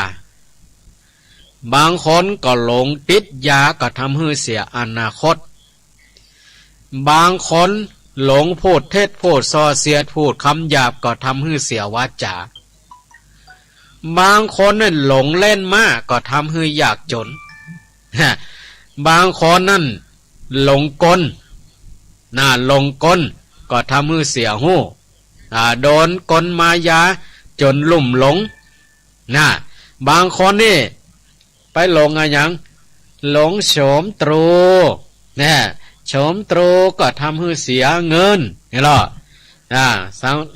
บางคนก็หลงติดยาก็ทำให้เสียอนาคตบางคนหลงพูดเท็จพูดส่อเสียดพูดคำหยาบก็ทำให้เสียวาจาบางคนนั่นหลงเล่นมากก็ทำให้ยากจนบางคนนั่นหลงกลหลงกลก็ทำให้เสียหูโดนกลมายาจนลุ่มหลงบางคนนี่ไปหลงอะไรอย่างหลงโฉมตรูโฉมตรูก็ทำให้เสียเงินนี่หรอ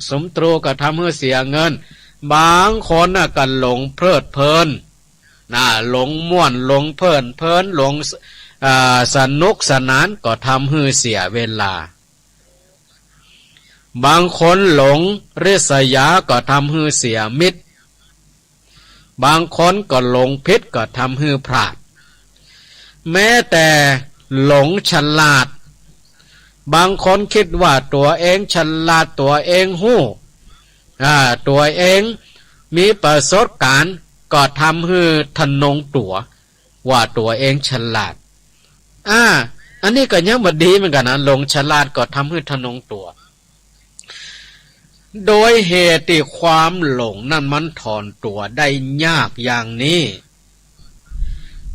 สมตรูก็ทำให้เสียเงินบางคนก็หลงเพลิดเพลินหลงม่วนหลงเพลินหลงสนุกสนานก็ทำให้เสียเวลาบางคนหลงริษยาก็ทำให้เสียมิตรบางคนก็หลงพิษก็ทำให้พลาดแม้แต่หลงฉลาดบางคนคิดว่าตัวเองฉลาดตัวเองหู้ตัวเองมีประสบการณ์ก็ทำให้ทะนงตัวว่าตัวเองฉลาดอันนี้ก็ยังบ่ดีเหมือนกันนะหลงฉลาดก็ทำให้ทะนงตัวโดยเหตุที่ความหลงนั้นมันถอนตัวได้ยากอย่างนี้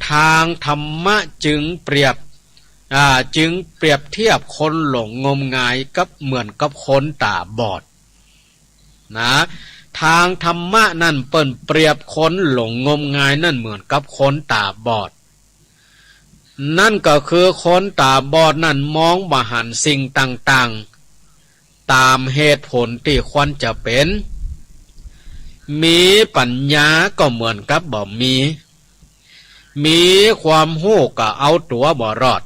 ทางธรรมะจึงเปรียบเทียบคนหลงงมงายกับเหมือนกับคนตาบอดนะทางธรรมะนั่นเปรียบคนหลงงมงายนั่นเหมือนกับคนตาบอดนั่นก็คือคนตาบอดนั่นมองบ่หันสิ่งต่างๆตามเหตุผลที่ควรจะเป็นมีปัญญาก็เหมือนกับบ่มีความรู้ก็เอาตัวบ่รอด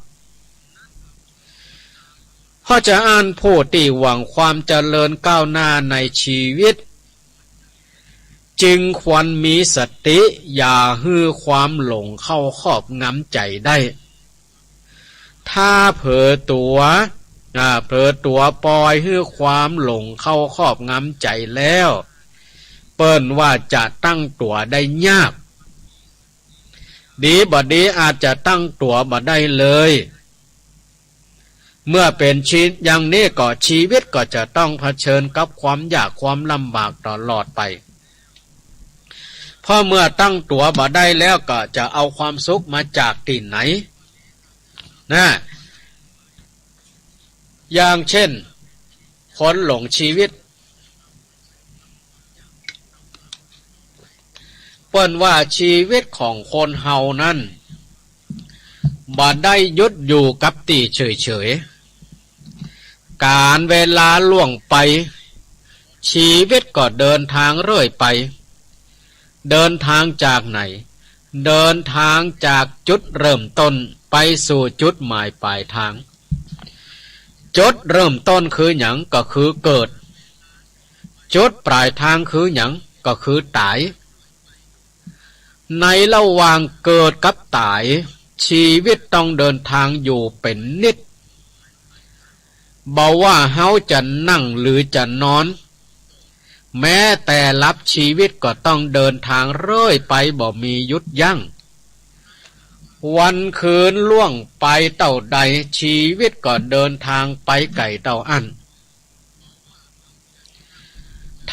เพราะจะอ่านผู้ที่หวังความเจริญก้าวหน้าในชีวิตจึงควรมีสติอย่าให้ความหลงเข้าครอบงำใจได้ถ้าเผลอตัวปล่อยให้ความหลงเข้าครอบงำใจแล้วเปิ้นว่าจะตั้งตัวได้ยากดีบ่ดีอาจจะตั้งตัวบ่ได้เลยเมื่อเป็นชีวิตอย่างนี้ก็ชีวิตก็จะต้องเผชิญกับความยากความลำบากตลอดไปเพราะเมื่อตั้งตัวบ่ได้แล้วก็จะเอาความสุขมาจากที่ไหนอย่างเช่นคนหลงชีวิตเปิ้นว่าชีวิตของคนเฮานั้นบ่ได้ยึดอยู่กับที่เฉยๆการเวลาล่วงไปชีวิตก็เดินทางเรื่อยไปเดินทางจากไหนเดินทางจากจุดเริ่มต้นไปสู่จุดหมายปลายทางจุดเริ่มต้นคือหยังก็คือเกิดจุดปลายทางคือหยังก็คือตายในระหว่างเกิดกับตาย ชีวิตต้องเดินทางอยู่เป็นนิดบอกว่าเฮาจะนั่งหรือจะนอนแม้แต่รับชีวิตก็ต้องเดินทางเรื่อยไปบ่มีหยุดยั้งวันคืนล่วงไปเต่าใดชีวิตก็เดินทางไปไก่เต่าอัน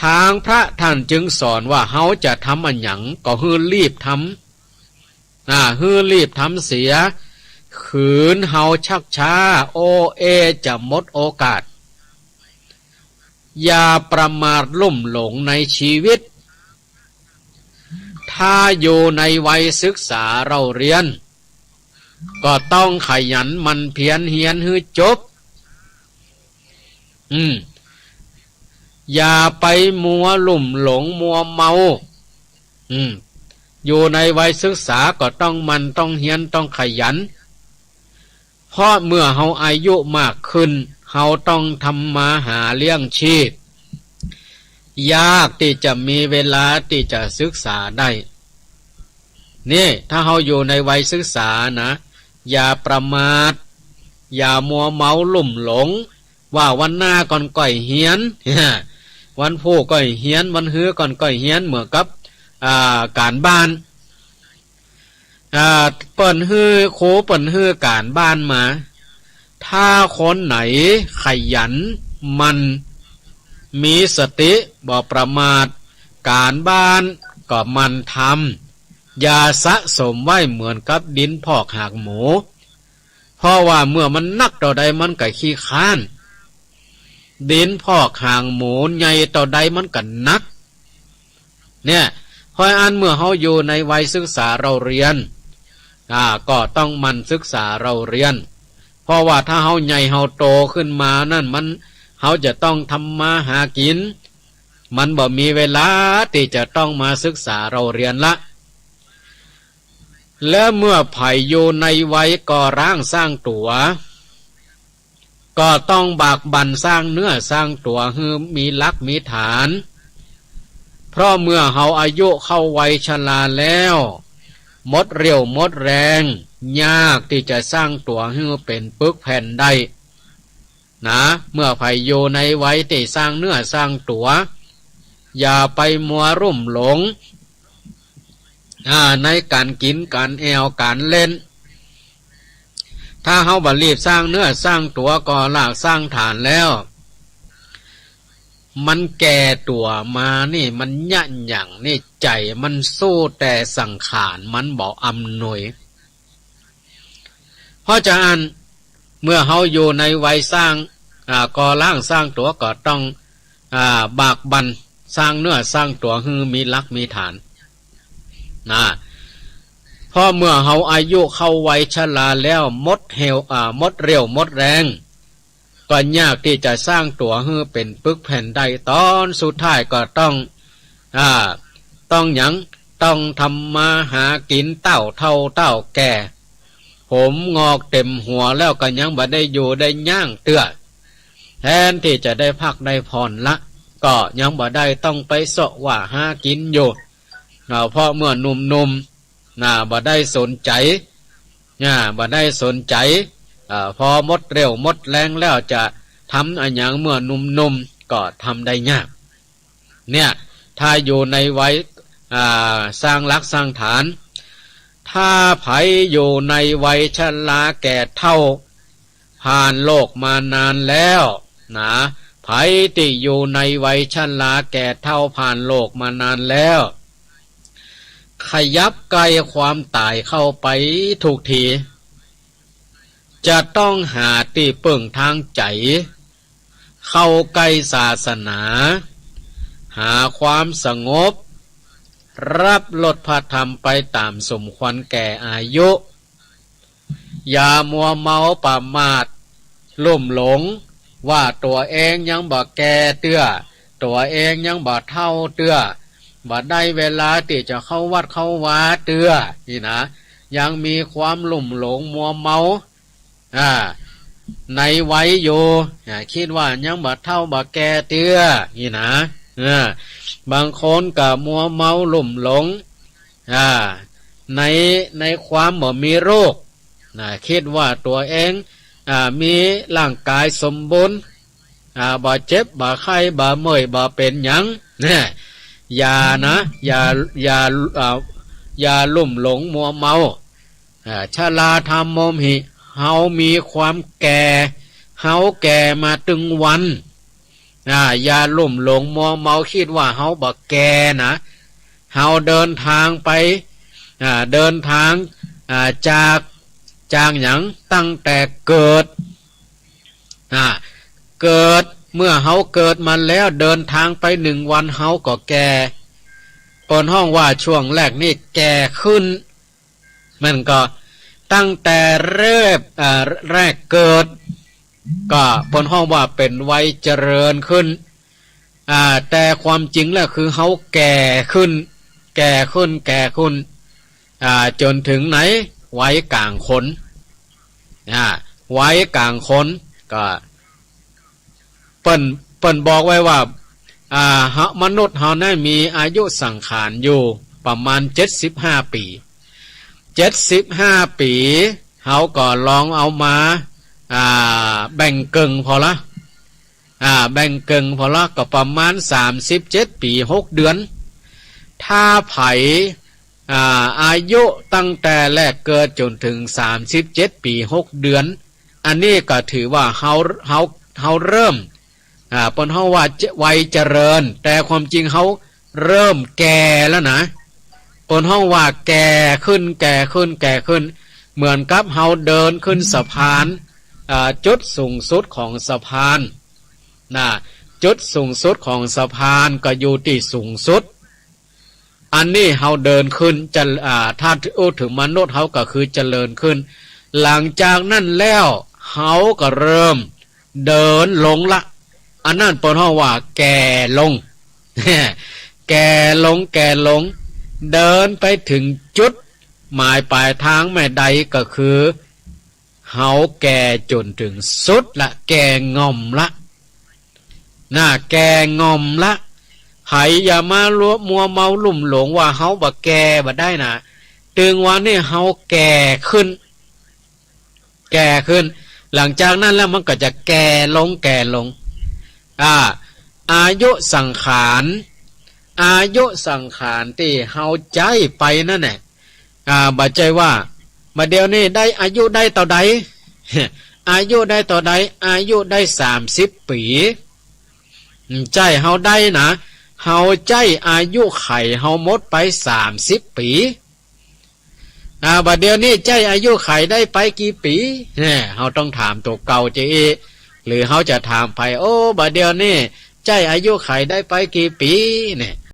ทางพระท่านจึงสอนว่าเฮาจะทำอันหยังก็ฮือรีบทำฮือรีบทำเสียขืนเฮาชักช้าโอเอจะหมดโอกาสอย่าประมาทลุ่มหลงในชีวิตถ้าอยู่ในวัยศึกษาเราเรียนก็ต้องขยันมันเพียรเฮียนให้จบอย่าไปมัวลุ่มหลงมัวเมาอยู่ในวัยศึกษาก็ต้องมันต้องเฮียนต้องขยันเพราะเมื่อเฮาอายุมากขึ้นเฮาต้องทำมาหาเลี้ยงชีพยากที่จะมีเวลาที่จะศึกษาได้นี่ถ้าเฮาอยู่ในวัยศึกษานะอย่าประมาทอย่ามัวเมาลุ่มหลงว่าวันหน้าก่อนก่อยเฮียนวันผู้ก่อยเฮียนวันฮื้อก่อนก่อยเฮียนเหมือนกับการบ้านเปิ่นฮื้อโคเปิ่นฮื้อการบ้านมาถ้าคนไหนขยันมันมีสติบ่ประมาทการบ้านก็มันทำอย่าสะสมไว้เหมือนกับดินพอกหากหมูเพราะว่าเมื่อมันนักต่อใดมันก็ขี้ค้านดินพอกหางหมูใหญ่ต่อใดมันก็นักเนี่ยเพราะอันเมื่อเฮาอยู่ในวัยศึกษาเราเรียนก็ต้องมันศึกษาเราเรียนเพราะว่าถ้าเฮาใหญ่เฮาโตขึ้นมานั่นมันเฮาจะต้องทำมาหากินมันบ่มีเวลาที่จะต้องมาศึกษาเราเรียนละและเมื่อไผ่อยู่ในวัยก่อร่างสร้างตัวก็ต้องบากบั่นสร้างเนื้อสร้างตัวให้มีหลักมีฐานเพราะเมื่อเฮาอายุเข้าวัยชราแล้วหมดเรี่ยวหมดแรงยากที่จะสร้างตัวให้เป็นปึกแผ่นได้นะเมื่อไผ่อยู่ในวัยที่สร้างเนื้อสร้างตัวอย่าไปมัวรุ่มหลงในการกินการแอวการเล่นถ้าเฮาบ่รีบสร้างเนื้อสร้างตัวก่อรากสร้างฐานแล้วมันแก่ตัวมานี่มันยะหยั่งนี่ใจมันสู้แต่สังขารมันบ่อำนวยเพราะฉะนั้นเมื่อเฮาอยู่ในวัยสร้างก่อร่างสร้างตัวก็ต้องบากบั่นสร้างเนื้อสร้างตัวให้มีหลักมีฐานนะเพราะเมื่อเฮาอายุเข้าวัยชราแล้วหมดเรี่ยวหมดแรงก็ยากที่จะสร้างตัวให้เป็นปึกแผ่นได้ตอนสุดท้ายก็ต้องหยังต้องทำมาหากินเต้าเท่าเต้าแก่ผมงอกเต็มหัวแล้วก็ยังบ่ได้อยู่ได้ย่างเตื้อแทนที่จะได้พักได้ผ่อนละก็ยังบ่ได้ต้องไปเสาะว่าหากินอยู่เพราะเมื่อหนุ่มๆบ่ได้สนใจบ่ได้สนใจพอหมดเร็วหมดแรงแล้วจะทำอะไรอย่างเมื่อหนุ่มๆก็ทำได้ยากเนี่ยถ้าอยู่ในวัยสร้างหลักสร้างฐานถ้าไผอยู่ในวัยชราแก่เฒ่าผ่านโลกมานานแล้วนะไผที่อยู่ในวัยชราแก่เฒ่าผ่านโลกมานานแล้วขยับใกล้ความตายเข้าไปทุกทีจะต้องหาที่ปึ่งทางใจเข้าใกล้ศาสนาหาความสงบรับลดพระธรรมไปตามสมควรแก่อายุอย่ามัวเมาประมาทลุ่มหลงว่าตัวเองยังบ่แก่เตื้อตัวเองยังบ่เฒ่าเตื้อบ่ได้เวลาที่จะเข้าวัดเข้าวาเตื้อนี่นะยังมีความลุ่มหลงมัวเมาในวัยอยู่คิดว่ายังบ่เฒ่าบ่แก่เตื้อนี่นะบางคนก็มัวเมาลุ่มหลงในความบ่มีโรค คิดว่าตัวเองมีร่างกายสมบูรณ์บ่เจ็บบ่ไข้บ่เมื่อยบ่เป็นหยังเนี่ยอย่านะอย่าลุ่มหลงมัวเมาชราธรรมโมหิเฮามีความแก่เฮาแก่มาตึงวันอย่าลุ่มหลงมัวเมาคิดว่าเฮาบ่แก่นะเฮาเดินทางไปเดินทางจากหยังตั้งแต่เกิดเกิดเมื่อเฮาเกิดมาแล้วเดินทางไป1 วันเฮาก็แก่ปนห้องว่าช่วงแรกนี่แก่ขึ้นมันก็ตั้งแต่แรกเกิดก็ปนห้องว่าเป็นวัยเจริญขึ้นแต่ความจริงแล้วคือเฮาแก่ขึ้นจนถึงไหนวัยกลางคนวัยกลางคนก็เปิ้นบอกไว้ว่ามนุษย์เฮานั้นมีอายุสังขารอยู่ประมาณ75 ปี75 ปีเฮาก็ลองเอามาแบ่งกึ่งพอละแบ่งกึ่งพอละก็ประมาณ37 ปี 6 เดือนถ้าไผอายุตั้งแต่แรกเกิดจนถึง37 ปี 6 เดือนอันนี้ก็ถือว่าเฮาเริ่มปนเฮาว่าวัยเจริญแต่ความจริงเฮาเริ่มแก่แล้วนะปนเฮาว่าแก่ขึ้นเหมือนกับเฮาเดินขึ้นสะพานจุดสูงสุดของสะพานจุดสูงสุดของสะพานก็อยู่ที่สูงสุดอันนี้เฮาเดินขึ้นจะถ้าถึงมนุษย์เฮาก็คือเจริญขึ้นหลังจากนั้นแล้วเฮาก็เริ่มเดินลงละอันนั้นเปิ้นเฮาว่าแก่ลง แก่ลงเดินไปถึงจุดหมายปลายทางแม่ใดก็คือเฮาแก่จนถึงสุดละแก่งอมละแก่งอมละไผอย่ามามัวเมาลุ่มหลงว่าเฮาบ่แก่บ่ได้นะตึงวันนี้เฮาแก่ขึ้นหลังจากนั้นแล้วมันก็จะแก่ลงอายุสังขารที่เฮาใจไปนั่นแหละบ่ใจว่ามาเดี๋ยวนี้ได้อายุได้ต่อใด อายุได้ต่อใดอายุได้30 ปีใจเฮาได้นะเฮาใจอายุไขเฮาหมดไป30 ปีบัดเดี๋ยวนี้ใจอายุไขได้ไปกี่ปีเฮาต้องถามตัวเก่าเจหรือเฮาจะถามไปโอ้บัดเดี๋ยวนี้ใจอายุไขได้ไปกี่ปีเนี่ย